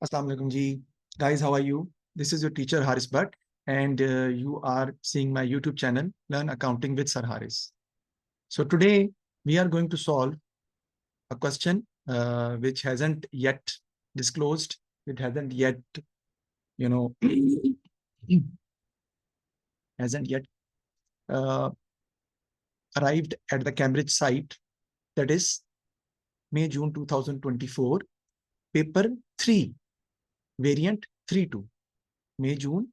Assalamu alaikum ji. Guys, how are you? This is your teacher Haris Bhatt, and you are seeing my YouTube channel, Learn Accounting with Sir Haris. So today we are going to solve a question which hasn't yet disclosed. It hasn't yet, hasn't yet uh, arrived at the Cambridge site. That is May-June 2024, paper 3, variant 3-2. May-June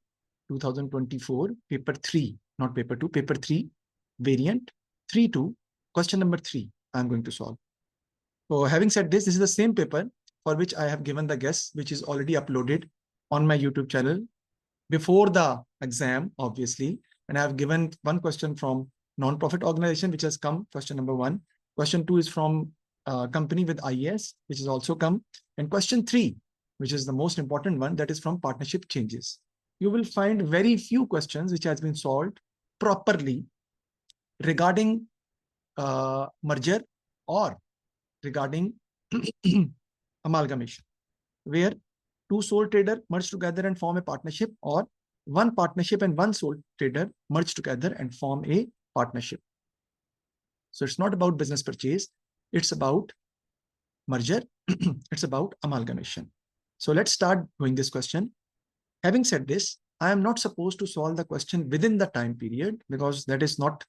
2024, paper 3, not paper 2, paper 3, variant 3-2, question number 3, I'm going to solve. So having said this is the same paper for which I have given the guess, which is already uploaded on my YouTube channel before the exam, obviously. And I have given one question from non-profit organization, which has come, question number 1. Question 2 is from company with IAS, which has also come. And question 3, which is the most important one, that is from partnership changes. You will find very few questions which has been solved properly regarding merger or regarding amalgamation, where two sole trader merge together and form a partnership, or one partnership and one sole trader merge together and form a partnership. So it's not about business purchase, it's about merger, it's about amalgamation. So let's start doing this question. Having said this, I am not supposed to solve the question within the time period because that is not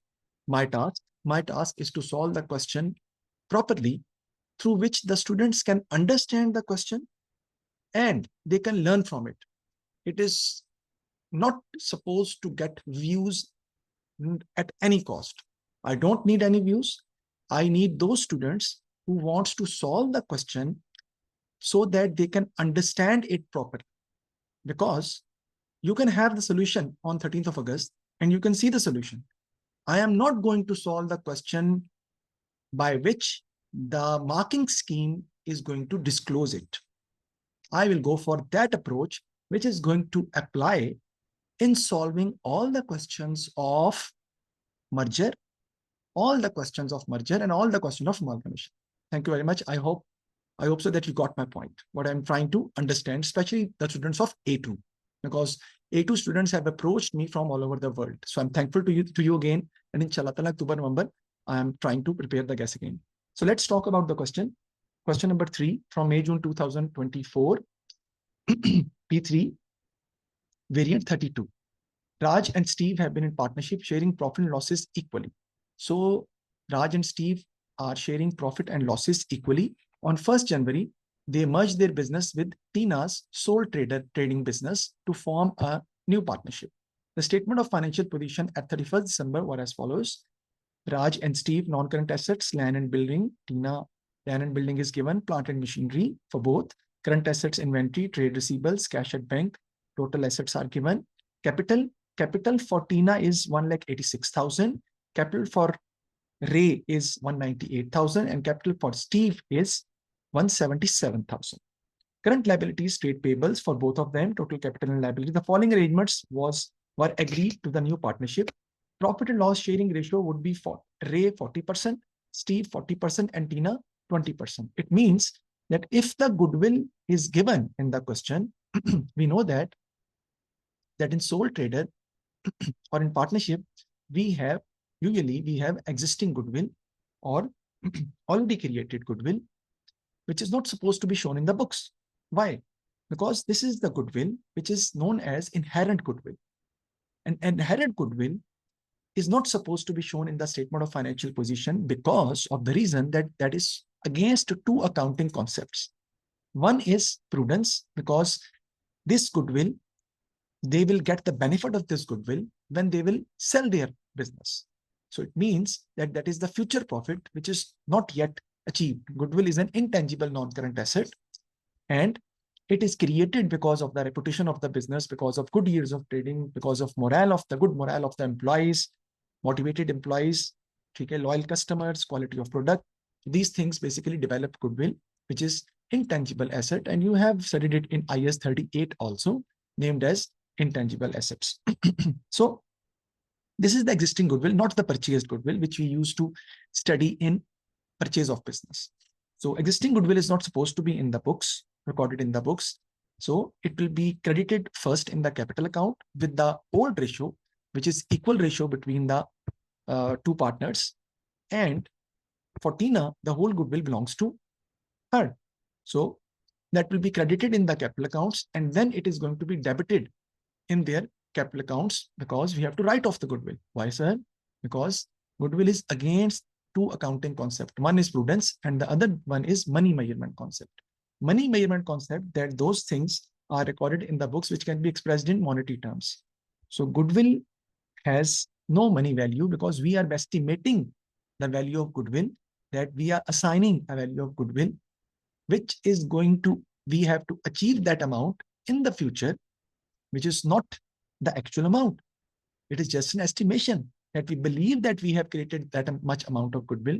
my task. My task is to solve the question properly, through which the students can understand the question and they can learn from it. It is not supposed to get views at any cost. I don't need any views. I need those students who wants to solve the question so that they can understand it properly. Because you can have the solution on 13th of August and you can see the solution. I am not going to solve the question by which the marking scheme is going to disclose it. I will go for that approach, which is going to apply in solving all the questions of merger, all the questions of merger and all the questions of amalgamation. Thank you very much. I hope so that you got my point, what I'm trying to understand, especially the students of A2, because A2 students have approached me from all over the world. So I'm thankful to you again. And inshallah, October, November, I am trying to prepare the guess again. So let's talk about the question. Question number 3 from May-June 2024, P3, variant 32. Raj and Steve have been in partnership, sharing profit and losses equally. So Raj and Steve are sharing profit and losses equally. On 1st January, they merged their business with Tina's sole trader trading business to form a new partnership. The statement of financial position at 31st December were as follows. Raj and Steve, non-current assets, land and building. Tina, land and building is given, plant and machinery for both. Current assets, inventory, trade receivables, cash at bank. Total assets are given. Capital for Tina is 1,86,000. Capital for Ray is 198,000 and capital for Steve is 177,000. Current liabilities, trade payables for both of them, total capital and liability. The following arrangements were agreed to the new partnership. Profit and loss sharing ratio would be for Ray 40%, Steve 40%, and Tina 20%. It means that if the goodwill is given in the question, we know that in sole trader or in partnership, usually we have existing goodwill or already created goodwill, which is not supposed to be shown in the books. Why? Because this is the goodwill which is known as inherent goodwill. And inherent goodwill is not supposed to be shown in the statement of financial position because of the reason that is against two accounting concepts. One is prudence, because this goodwill, they will get the benefit of this goodwill when they will sell their business. So it means that is the future profit, which is not yet achieved. Goodwill is an intangible non-current asset, and it is created because of the reputation of the business, because of good years of trading, because of good morale of the employees, motivated employees, loyal customers, quality of product. These things basically develop goodwill, which is intangible asset. And you have studied it in IS 38 also, named as intangible assets. So this is the existing goodwill, not the purchased goodwill, which we used to study in purchase of business. So existing goodwill is not supposed to be in the books, recorded in the books. So it will be credited first in the capital account with the old ratio, which is equal ratio between the two partners. And for Tina, the whole goodwill belongs to her. So that will be credited in the capital accounts, and then it is going to be debited in their capital accounts because we have to write off the goodwill. Why, sir? Because goodwill is against two accounting concepts. One is prudence and the other one is money measurement concept. Money measurement concept that those things are recorded in the books which can be expressed in monetary terms. So goodwill has no money value because we are estimating the value of goodwill, that we are assigning a value of goodwill, which is going to, we have to achieve that amount in the future, which is not the actual amount. It is just an estimation that we believe that we have created that much amount of goodwill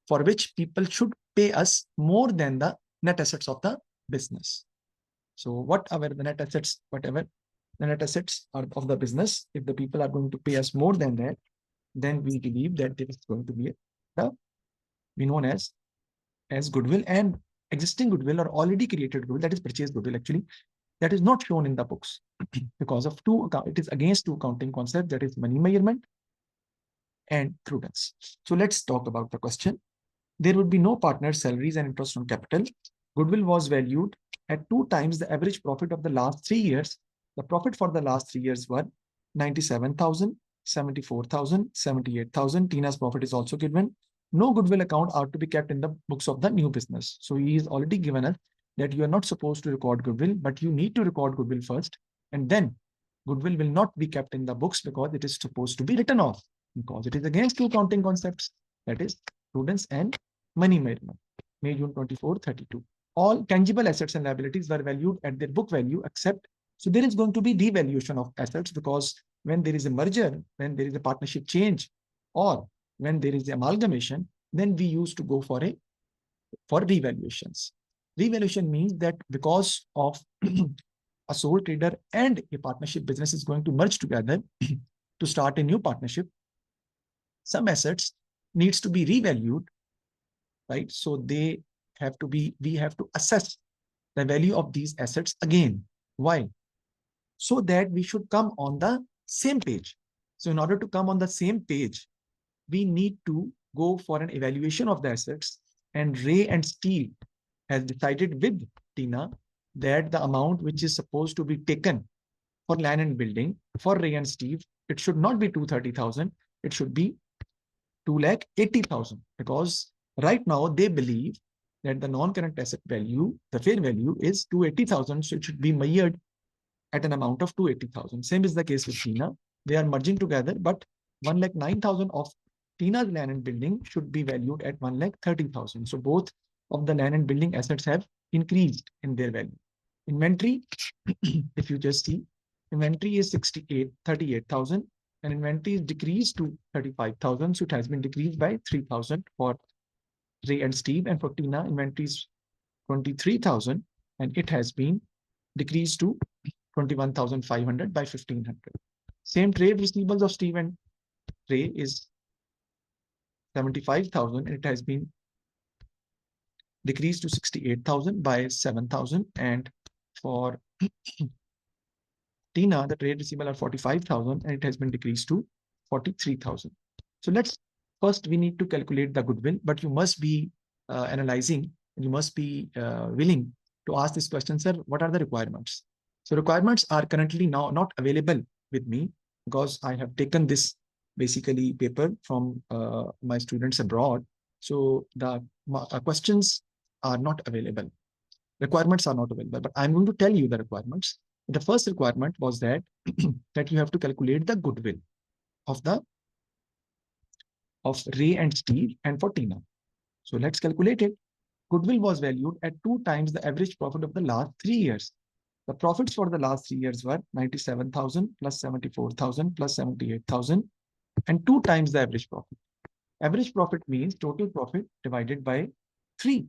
for which people should pay us more than the net assets of the business. So whatever the net assets, whatever the net assets are of the business, if the people are going to pay us more than that, then we believe that there is going to be be known as goodwill. And existing goodwill or already created goodwill, that is purchased goodwill actually, that is not shown in the books because of it is against two accounting concepts, that is money measurement and prudence. So let's talk about the question. There would be no partners' salaries and interest on capital. Goodwill was valued at 2 times the average profit of the last 3 years. The profit for the last 3 years were 97,000, 74,000, 78,000. Tina's profit is also given. No goodwill account are to be kept in the books of the new business. So he is already given us that you are not supposed to record goodwill, but you need to record goodwill first. And then goodwill will not be kept in the books because it is supposed to be written off, because it is against two accounting concepts, that is prudence and money measurement. May June 24, 32. All tangible assets and liabilities were valued at their book value, except, so there is going to be devaluation of assets because when there is a merger, when there is a partnership change, or when there is amalgamation, then we used to go for revaluations. Revaluation means that because of a sole trader and a partnership business is going to merge together to start a new partnership, some assets needs to be revalued, right? So they have to be, we have to assess the value of these assets again. Why? So that we should come on the same page. So in order to come on the same page, we need to go for an evaluation of the assets, and Ray and Steve has decided with Tina that the amount which is supposed to be taken for land and building for Ray and Steve, it should not be 230,000, it should be 280,000, because right now they believe that the non-current asset value, the fair value is 280,000, so it should be measured at an amount of 280,000. Same is the case with Tina. They are merging together, but 1,09,000 of Tina's land and building should be valued at 1,30,000. So both of the land and building assets have increased in their value. Inventory, if you just see, inventory is 38,000 and inventory is decreased to 35,000. So it has been decreased by 3,000 for Ray and Steve, and for Tina, inventory is 23,000 and it has been decreased to 21,500 by 1,500. Same trade receivables of Steve and Ray is 75,000 and it has been decreased to 68,000 by 7,000. And for Tina, the trade receivable are 45,000 and it has been decreased to 43,000. So let's first, we need to calculate the goodwill, but you must be analyzing, and you must be willing to ask this question, sir, what are the requirements? So requirements are currently now not available with me because I have taken this basically paper from my students abroad. So the questions are not available. Requirements are not available, but I'm going to tell you the requirements. The first requirement was that that you have to calculate the goodwill of Ray and Steve and for Tina. So let's calculate it. Goodwill was valued at 2 times the average profit of the last 3 years. The profits for the last 3 years were 97,000 plus 74,000 plus 78,000 and 2 times the average profit. Average profit means total profit divided by 3.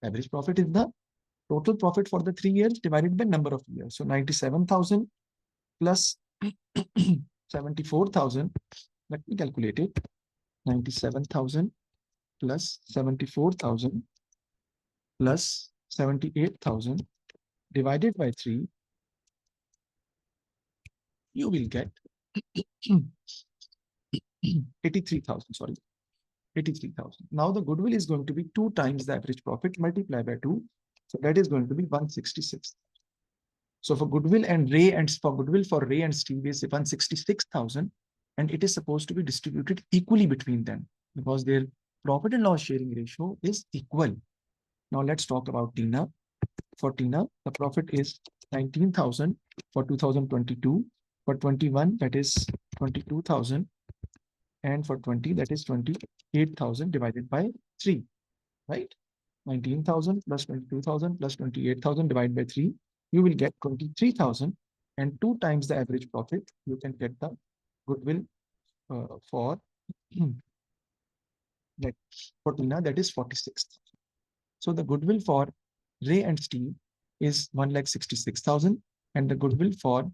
Average profit is the total profit for the 3 years divided by number of years. So 97,000 plus 74,000. Let me calculate it. 97,000 plus 74,000 plus 78,000 divided by 3, you will get 83,000, sorry, 83,000. Now the goodwill is going to be 2 times the average profit multiplied by 2. So that is going to be 166. So for goodwill and Ray and for goodwill for Ray and Steve is 166,000, and it is supposed to be distributed equally between them because their profit and loss sharing ratio is equal. Now let's talk about Tina. For Tina, the profit is 19,000 for 2022. For 21, that is 22,000. And for 20, that is 28,000 divided by 3, right? 19,000 plus 22,000 plus 28,000 divided by 3, you will get 23,000, and 2 times the average profit, you can get the goodwill for that for Tina, that is 46. So the goodwill for Ray and Steve is 166,000, and the goodwill for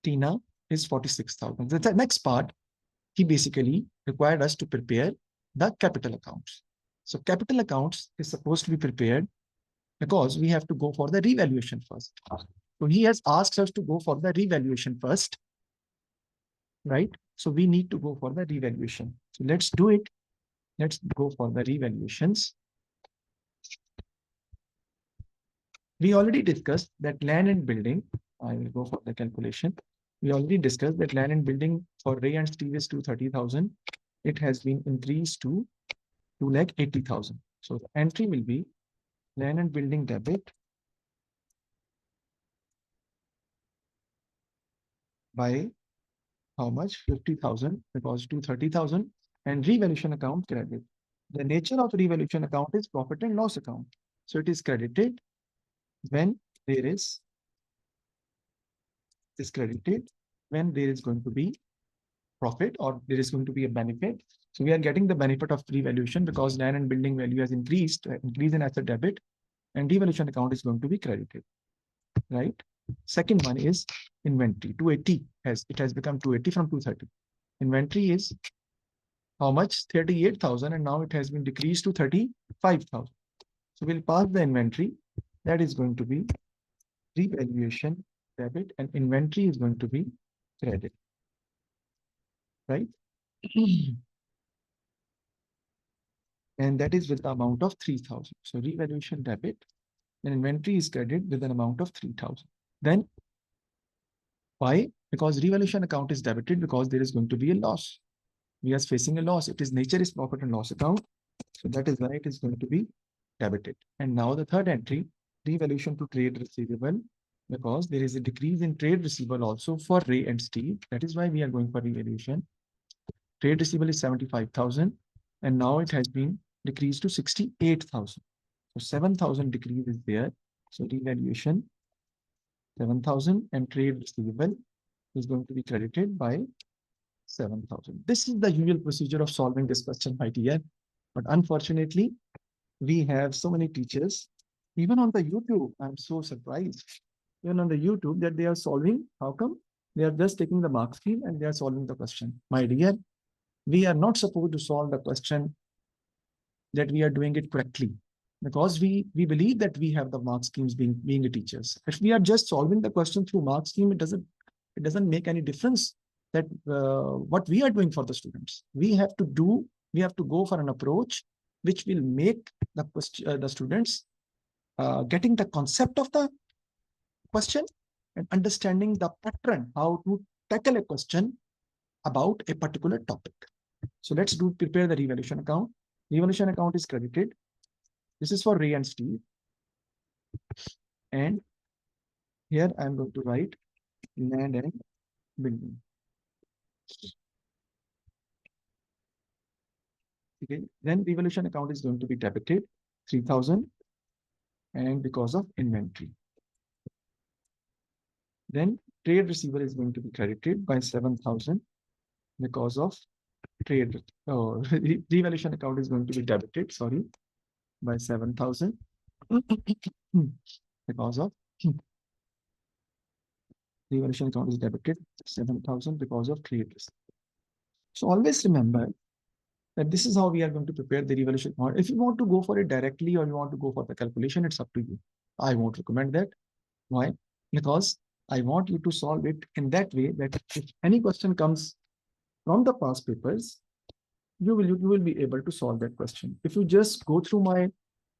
Tina is 46,000. The next part, he basically required us to prepare the capital accounts. So capital accounts is supposed to be prepared because we have to go for the revaluation first. So he has asked us to go for the revaluation first, right? So we need to go for the revaluation. So let's do it. Let's go for the revaluations. We already discussed that land and building. I will go for the calculation. We already discussed that land and building for Ray and Steve is 230,000. It has been increased to 280,000. So the entry will be land and building debit by how much? 50,000, because 230,000, and revaluation account credit. The nature of revaluation account is profit and loss account. So it is credited when there is credited when there is going to be profit or there is going to be a benefit. So we are getting the benefit of revaluation because land and building value has increased in asset debit, and revaluation account is going to be credited, right? Second one is inventory. 280 has become 280 from 230. Inventory is how much? 38,000, and now it has been decreased to 35,000. So we'll pass the inventory. That is going to be revaluation debit, and inventory is going to be credit, right? And that is with the amount of 3,000. So revaluation debit, and inventory is credit with an amount of 3,000. Then why? Because revaluation account is debited because there is going to be a loss. We are facing a loss. It is nature is profit and loss account. So that is why it is going to be debited. And now the third entry, revaluation to trade receivable, because there is a decrease in trade receivable also for Ray and Steve. That is why we are going for revaluation. Trade receivable is 75,000, and now it has been decreased to 68,000. So 7,000 decrease is there. So revaluation 7,000, and trade receivable is going to be credited by 7,000. This is the usual procedure of solving this question, my dear. But unfortunately, we have so many teachers, even on the YouTube. I'm so surprised. Even on the YouTube that they are solving. How come? They are just taking the mark scheme and they are solving the question. My dear, we are not supposed to solve the question that we are doing it correctly, because we believe that we have the mark schemes being a teachers. If we are just solving the question through mark scheme, it doesn't make any difference that what we are doing for the students. We have to go for an approach which will make the students getting the concept of the question and understanding the pattern, how to tackle a question about a particular topic. So let's prepare the revaluation account. Revaluation account is credited. This is for Ray and Steve. And here I'm going to write land and building. Okay. Then revaluation account is going to be debited 3,000, and because of inventory. Then trade receivable is going to be credited by 7,000 because of trade. Oh, revaluation account is going to be debited, sorry, by 7,000 because of revaluation account is debited 7,000 because of trade risk. So always remember that this is how we are going to prepare the revaluation account. If you want to go for it directly or you want to go for the calculation, it's up to you. I won't recommend that. Why? Because I want you to solve it in that way that if any question comes from the past papers, you will be able to solve that question. If you just go through my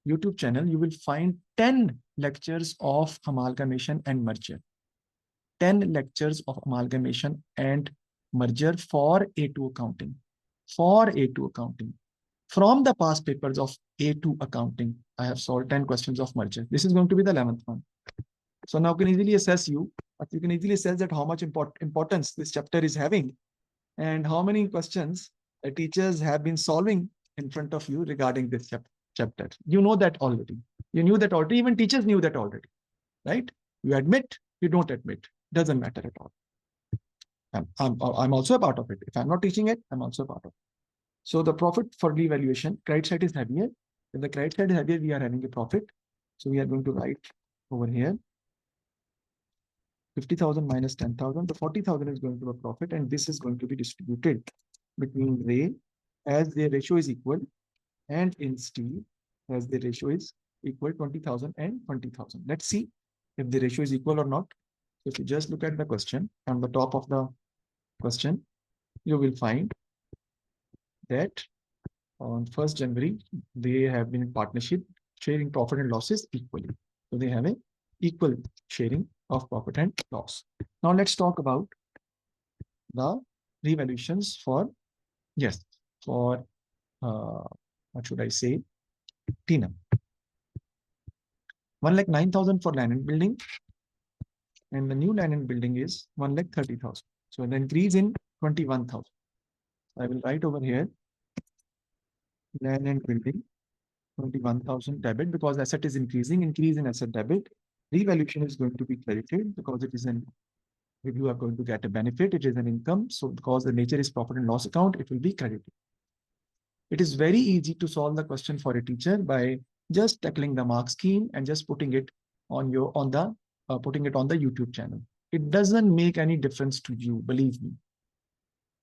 YouTube channel, you will find 10 lectures of amalgamation and merger. 10 lectures of amalgamation and merger for A2 accounting. For A2 accounting. From the past papers of A2 accounting, I have solved 10 questions of merger. This is going to be the 11th one. So now you can easily assess you can easily assess that how much importance this chapter is having and how many questions the teachers have been solving in front of you regarding this chapter. You know that already. You knew that already. Even teachers knew that already, right? You admit, you don't admit. Doesn't matter at all. I'm also a part of it. If I'm not teaching it, I'm also a part of it. So the profit for revaluation, credit side is heavier. If the credit side is heavier, we are having a profit. So we are going to write over here 50,000 minus 10,000. The 40,000 is going to be a profit, and this is going to be distributed between Ray as their ratio is equal, and in Steve as the ratio is equal 20,000 and 20,000. Let's see if the ratio is equal or not. So if you just look at the question, on the top of the question, you will find that on 1st January, they have been in partnership, sharing profit and losses equally. So they have a equal sharing of profit and loss. Now let's talk about the revaluations for, yes, for, what should I say, Tina. 1,09,000 for land and building, and the new land and building is 1,30,000. So an increase in 21,000. I will write over here land and building 21,000 debit because asset is increasing, increase in asset debit. Revaluation is going to be credited because it is an, if you are going to get a benefit, it is an income. So because the nature is profit and loss account, it will be credited. It is very easy to solve the question for a teacher by just tackling the mark scheme and just putting it on your putting it on the YouTube channel. It doesn't make any difference to you, believe me.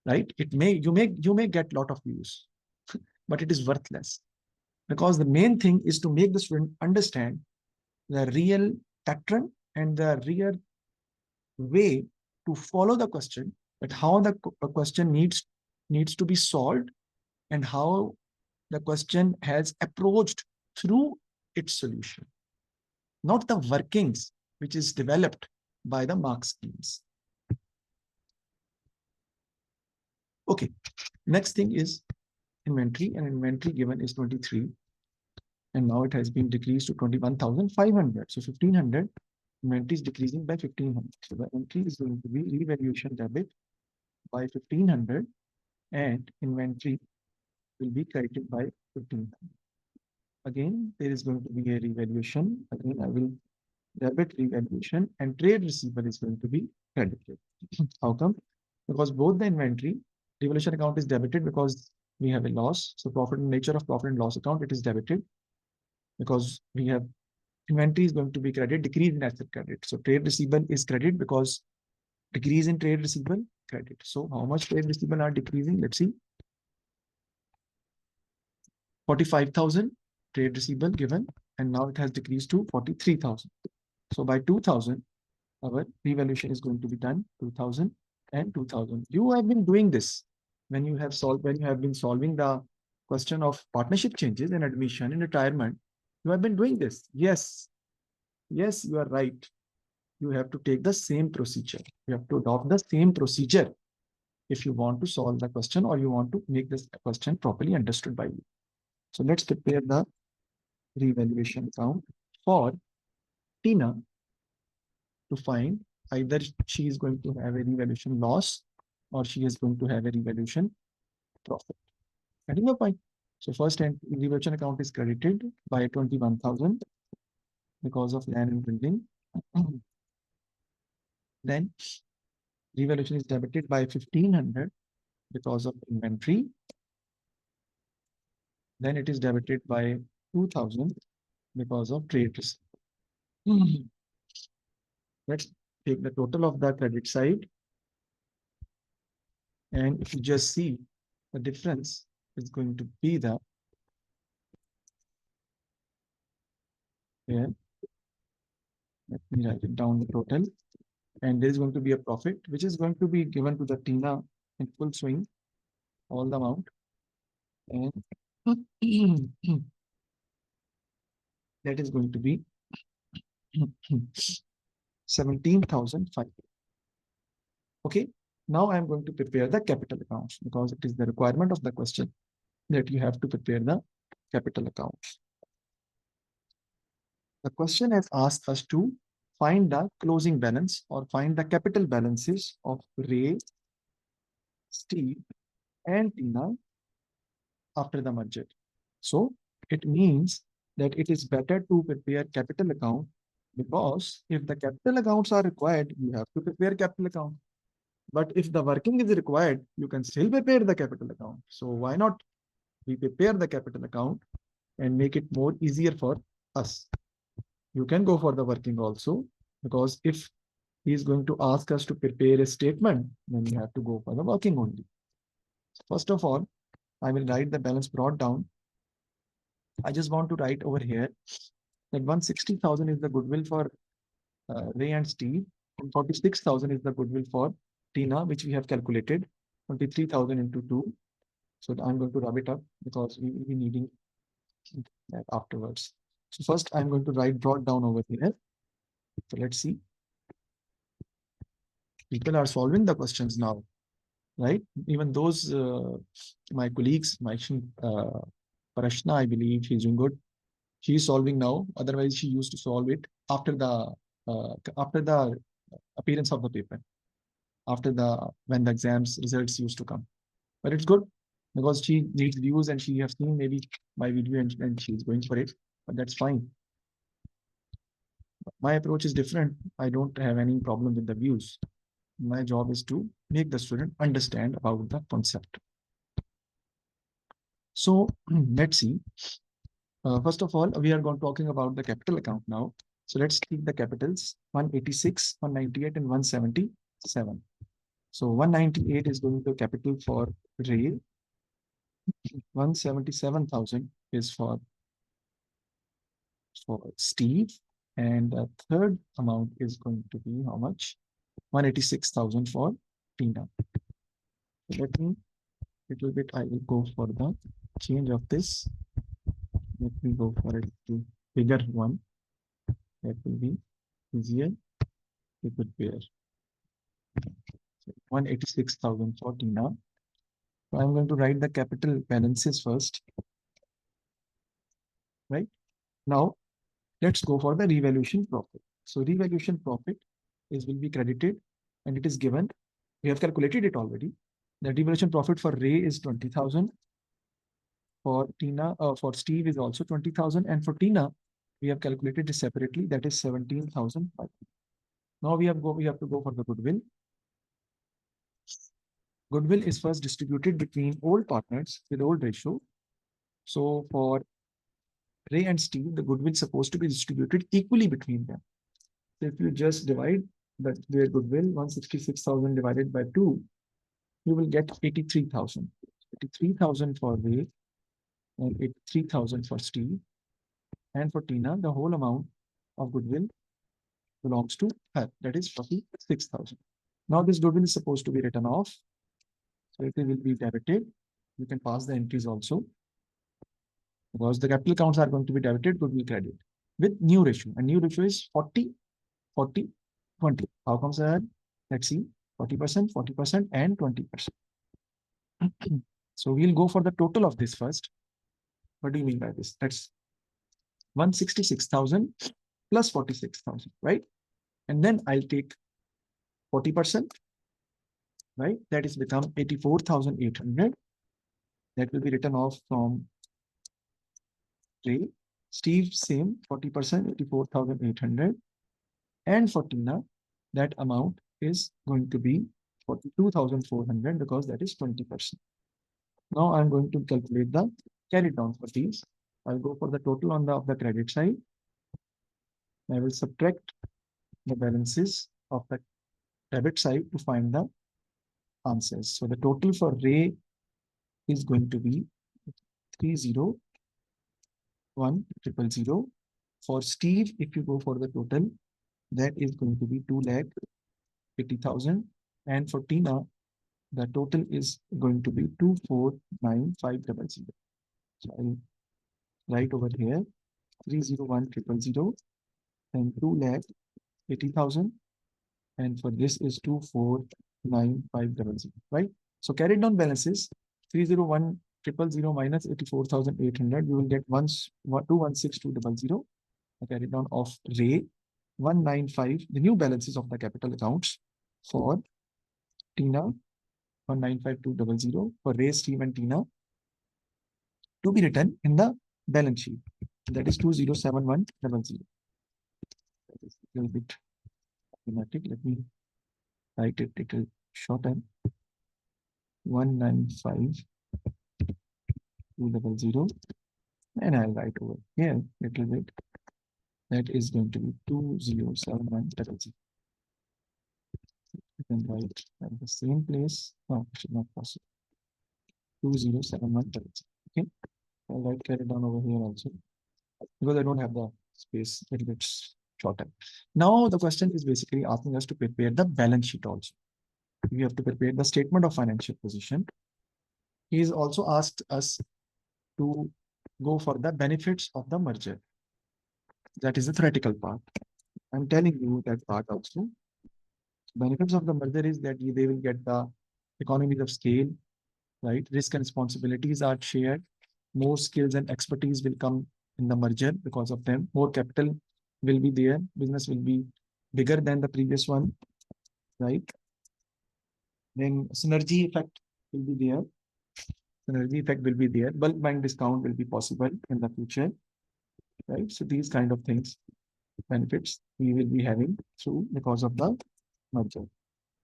Right? You may get a lot of views, but it is worthless. Because the main thing is to make the student understand the real pattern and the real way to follow the question, that how the question needs to be solved and how the question has approached through its solution, not the workings which is developed by the mark schemes. Okay, next thing is inventory, and inventory given is 23. And now it has been decreased to 21,500. So 1,500, inventory is decreasing by 1,500. So the entry is going to be revaluation debit by 1,500 and inventory will be credited by 1,500. Again, there is going to be a revaluation. Again, I will debit revaluation and trade receivable is going to be credited. How come? Because both the inventory, revaluation account is debited because we have a loss. So profit, nature of profit and loss account, it is debited because we have inventory is going to be credit, decrease in asset credit. So trade receivable is credit because decrease in trade receivable credit. So how much trade receivable are decreasing? Let's see. 45,000 trade receivable given, and now it has decreased to 43,000. So by 2,000, our revaluation is going to be done 2,000 and 2,000. You have been doing this when you have been solving the question of partnership changes and admission and retirement. You have been doing this. Yes, you are right. You have to take the same procedure. You have to adopt the same procedure if you want to solve the question or you want to make this question properly understood by you. So let's prepare the revaluation account for Tina to find either she is going to have a revaluation loss or she is going to have a revaluation profit. Getting the point? So first revaluation account is credited by 21,000 because of land and building. Then revaluation is debited by 1,500 because of inventory. Then it is debited by 2,000 because of trade receipt. Let's take the total of the credit side. And if you just see the difference is going to be the here Let me write it down the total. And there is going to be a profit, which is going to be given to the Tina in full swing, all the amount. And that is going to be 17,500. Okay. Now I am going to prepare the capital accounts because it is the requirement of the question that you have to prepare the capital accounts. The question has asked us to find the closing balance or find the capital balances of Ray, Steve, and Tina after the merger. So it means that it is better to prepare capital account because if the capital accounts are required, you have to prepare capital account. But if the working is required, you can still prepare the capital account. So why not we prepare the capital account and make it more easier for us? You can go for the working also because if he is going to ask us to prepare a statement, then we have to go for the working only. First of all, I will write the balance brought down. I just want to write over here that 160,000 is the goodwill for Ray and Steve, and 46,000 is the goodwill for Tina, which we have calculated 23,000 into 2. So I'm going to rub it up because we will be needing that afterwards. So first I'm going to write brought down over here. So let's see. People are solving the questions now, right? Even those my colleagues, my Parashna, I believe she's doing good. She's solving now. Otherwise, she used to solve it after the appearance of the paper, after the when the exams results used to come. But it's good because she needs views and she has seen maybe my video and she's going for it. But that's fine. My approach is different. I don't have any problem with the views. My job is to make the student understand about the concept. So let's see. First of all, we are going talking about the capital account now. So let's take the capitals 186, 198, and 177. So 198 is going to capital for Ray. 177,000 is for Steve. And the third amount is going to be how much? 186,000 for Tina. Let me little bit, I will go for the change of this. Let me go for a bigger one. That will be easier to prepare. So 186,000 for Tina. So I'm going to write the capital balances first. Right? Now, let's go for the revaluation profit. So revaluation profit will be credited and it is given. We have calculated it already. The revaluation profit for Ray is 20,000. For Tina, for Steve is also 20,000. And for Tina, we have calculated it separately. That is 17,500. Now we have to go for the goodwill. Goodwill is first distributed between old partners with old ratio. So for Ray and Steve, the goodwill is supposed to be distributed equally between them. So if you just divide their goodwill, 166,000 divided by 2, you will get 83,000. 83,000 for Ray and 83,000 for Steve. And for Tina, the whole amount of goodwill belongs to her. That is 46,000. Now this goodwill is supposed to be written off. So it will be debited. You can pass the entries also. Because the capital accounts are going to be debited, goodwill credit with new ratio. And new ratio is 40, 40, 20. How comes that? Let's see. 40%, 40%, and 20%. So we'll go for the total of this first. What do you mean by this? That's 166,000 plus 46,000, right? And then I'll take 40%, right? That is become 84,800. That will be written off from Ray. Steve, same 40%, 84,800. And for Tina, that amount is going to be 42,400 because that is 20%. Now I'm going to calculate the carry down for these. I'll go for the total on the credit side. I will subtract the balances of the debit side to find the answers. So the total for Ray is going to be 301,000. For Steve, if you go for the total, that is going to be 2,80,000. And for Tina, the total is going to be 249,500. So I'll write over here 301,000 and 2,80,000. And for this is 249,500, right? So carried down balances 301,000 minus 84,800. We will get 216,200. Carried down of Ray 195. The new balances of the capital accounts for Tina 195,200 for Ray, Steve, and Tina to be written in the balance sheet. That is 207100. That is a little bit dramatic. Let me write it a little shorter. 195,200, and I'll write over here a little bit. That is going to be 207100. You can write at the same place. No, it should not possible. 207100. Okay, I'll write carry down over here also because I don't have the space. A little bit shorter. Now the question is basically asking us to prepare the balance sheet also. We have to prepare the statement of financial position. He is also asked us to go for the benefits of the merger. That is the theoretical part. I'm telling you that part also. Benefits of the merger is that they will get the economies of scale, right? Risk and responsibilities are shared. More skills and expertise will come in the merger because of them. More capital will be there. Business will be bigger than the previous one, right? Then synergy effect will be there. Synergy effect will be there. Bulk buying discount will be possible in the future, right? So these kind of things, benefits we will be having through because of the merger,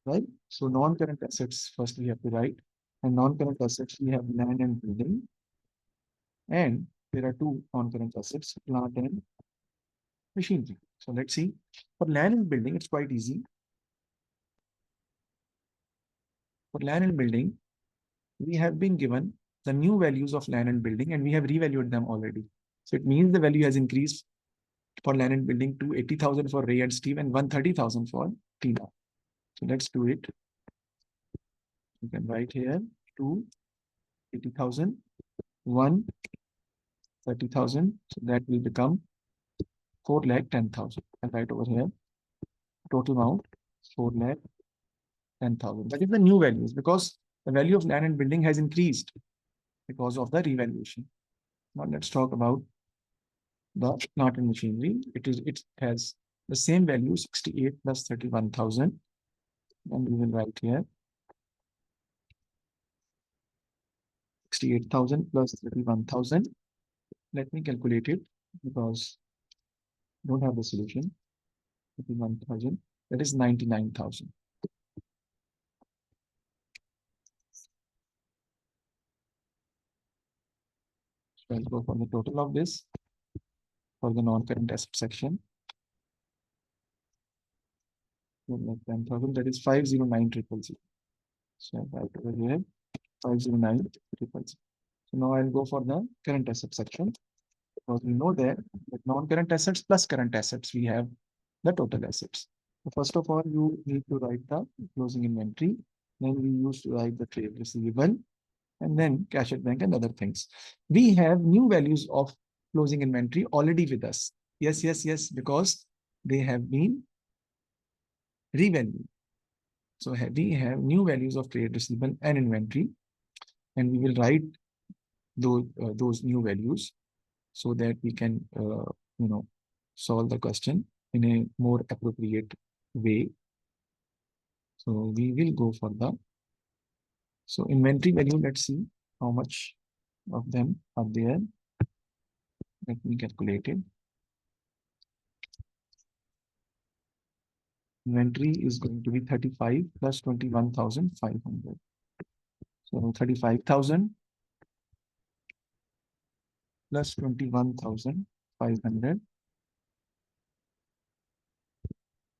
right? So non-current assets first we have to write, and non-current assets we have land and building, and there are two non-current assets, plant and machinery. So let's see. For land and building, it's quite easy. For land and building, we have been given the new values of land and building, and we have revalued them already. So it means the value has increased for land and building to 80,000 for Ray and Steve and 130,000 for Tina. So let's do it. You can write here 280,000, 130,000. So that will become 4,10,000. And write over here total amount 4,10,000. That is the new values because the value of land and building has increased because of the revaluation. Now let's talk about the plant and machinery. It has the same value 68 plus 31,000, and we will write here 68,000 plus 31,000. Let me calculate it because I don't have the solution. 31,000, that is 99,000. So I'll go for the total of this for the non-current asset section. 10,000, that is 509,000. So I'll write over here 509,000. So now I'll go for the current asset section because we know that with non-current assets plus current assets, we have the total assets. So first of all, you need to write the closing inventory. Then we used to write the trade receivable, and then cash at bank and other things. We have new values of closing inventory already with us. Yes, yes, yes, because they have been revalued. So we have new values of trade receivable and inventory, and we will write those new values so that we can solve the question in a more appropriate way. So we will go for the inventory value. Let's see how much of them are there. Let me calculate it. Inventory is going to be 35 plus 21,500. So 35,000 plus 21,500.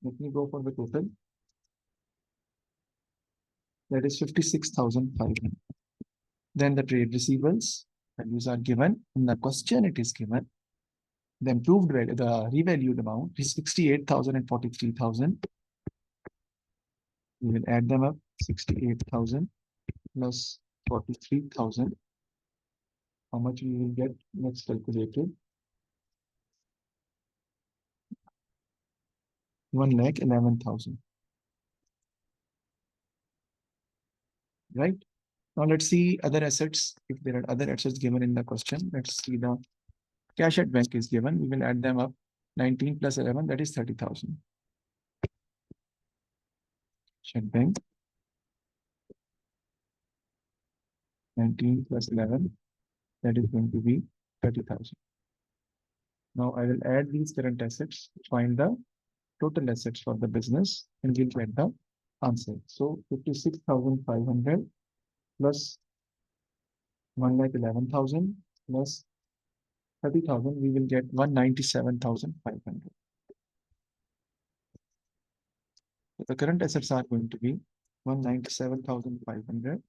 Let me go for the total. That is 56,500. Then the trade receivables values are given. In the question, it is given The improved value, the revalued amount is 68,000 and 43,000. We will add them up. 68,000 plus 43,000. How much we will get? Let's calculate it. 1,11,000. Right? Now let's see other assets. If there are other assets given in the question, let's see the cash at bank is given. We will add them up. 19 plus 11, that is 30,000. Cash at bank. 19 plus 11, that is going to be 30,000. Now I will add these current assets, find the total assets for the business, and we'll get the answer. So 56,500 plus 1,11,000 plus 30,000, we will get 197,500. So the current assets are going to be 197,500.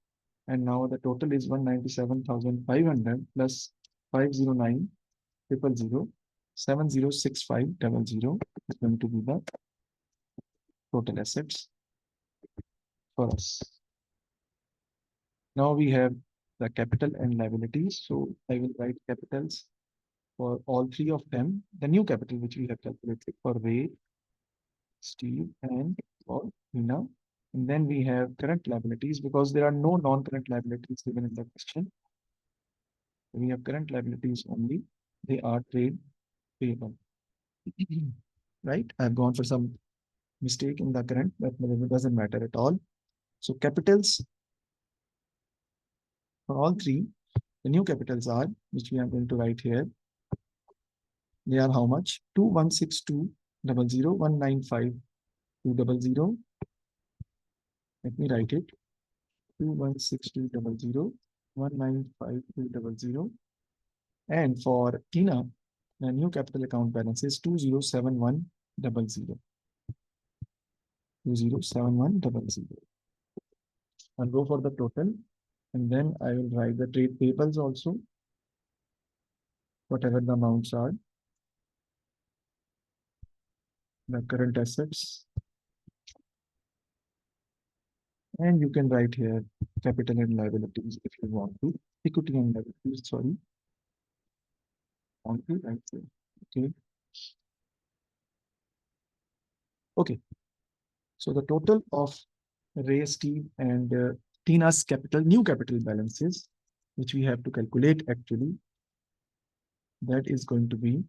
And now the total is 197,500 plus 509,000 706500 is going to be the total assets for us. Now we have the capital and liabilities. So I will write capitals for all three of them. The new capital which we have calculated for Ray, Steve, and for Nina. And then we have current liabilities because there are no non-current liabilities given in the question. We have current liabilities only. They are trade payable. Right? I've gone for some mistake in the current, but it doesn't matter at all. So capitals for all three, the new capitals are, which we are going to write here. They are how much? 216200 195,200. Let me write it. 216200 195,200. And for Tina, the new capital account balance is 207100. 207100. I'll go for the total, and then I will write the trade payables also, whatever the amounts are. The current assets. And you can write here capital and liabilities if you want to. Equity and liabilities, sorry. Want to write here. Okay. Okay. So the total of Ray, Steve, and Tina's capital, new capital balances, which we have to calculate actually, that is going to be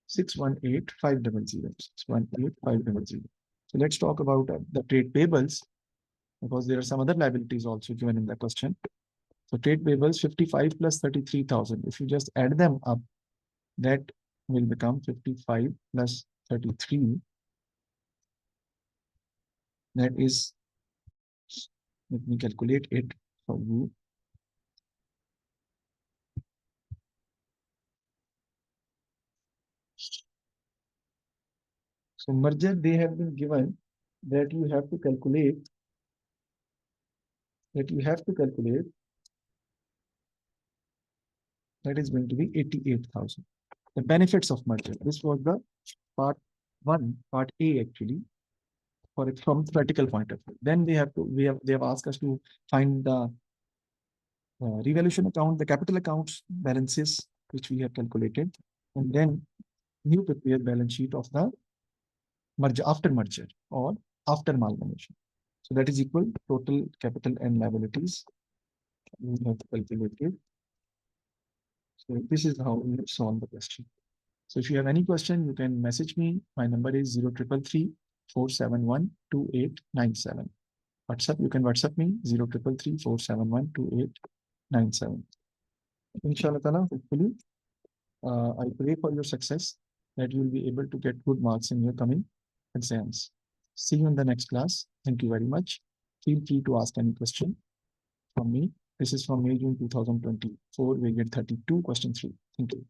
618,500. 618,500. So let's talk about the trade payables, because there are some other liabilities also given in the question. So trade payables 55 plus 33,000. If you just add them up, that will become 55 plus 33. That is, let me calculate it for you. So merger, they have been given that you have to calculate, that is going to be 88,000. The benefits of merger. This was the part one, part A actually, for it from practical point of view. Then they have asked us to find the revaluation account, the capital accounts balances, which we have calculated, and then new prepared balance sheet of the merger, after merger or after amalgamation. So that is equal total capital and liabilities. We have calculated. So this is how we have solved the question. So if you have any question, you can message me. My number is 0333 471 2897. WhatsApp, you can WhatsApp me 0333 471 2897. Inshallah ta'ala, hopefully, I pray for your success, that you will be able to get good marks in your coming exams. See you in the next class. Thank you very much. Feel free to ask any question from me. This is from May, June 2024. We get 32, question 3. Thank you.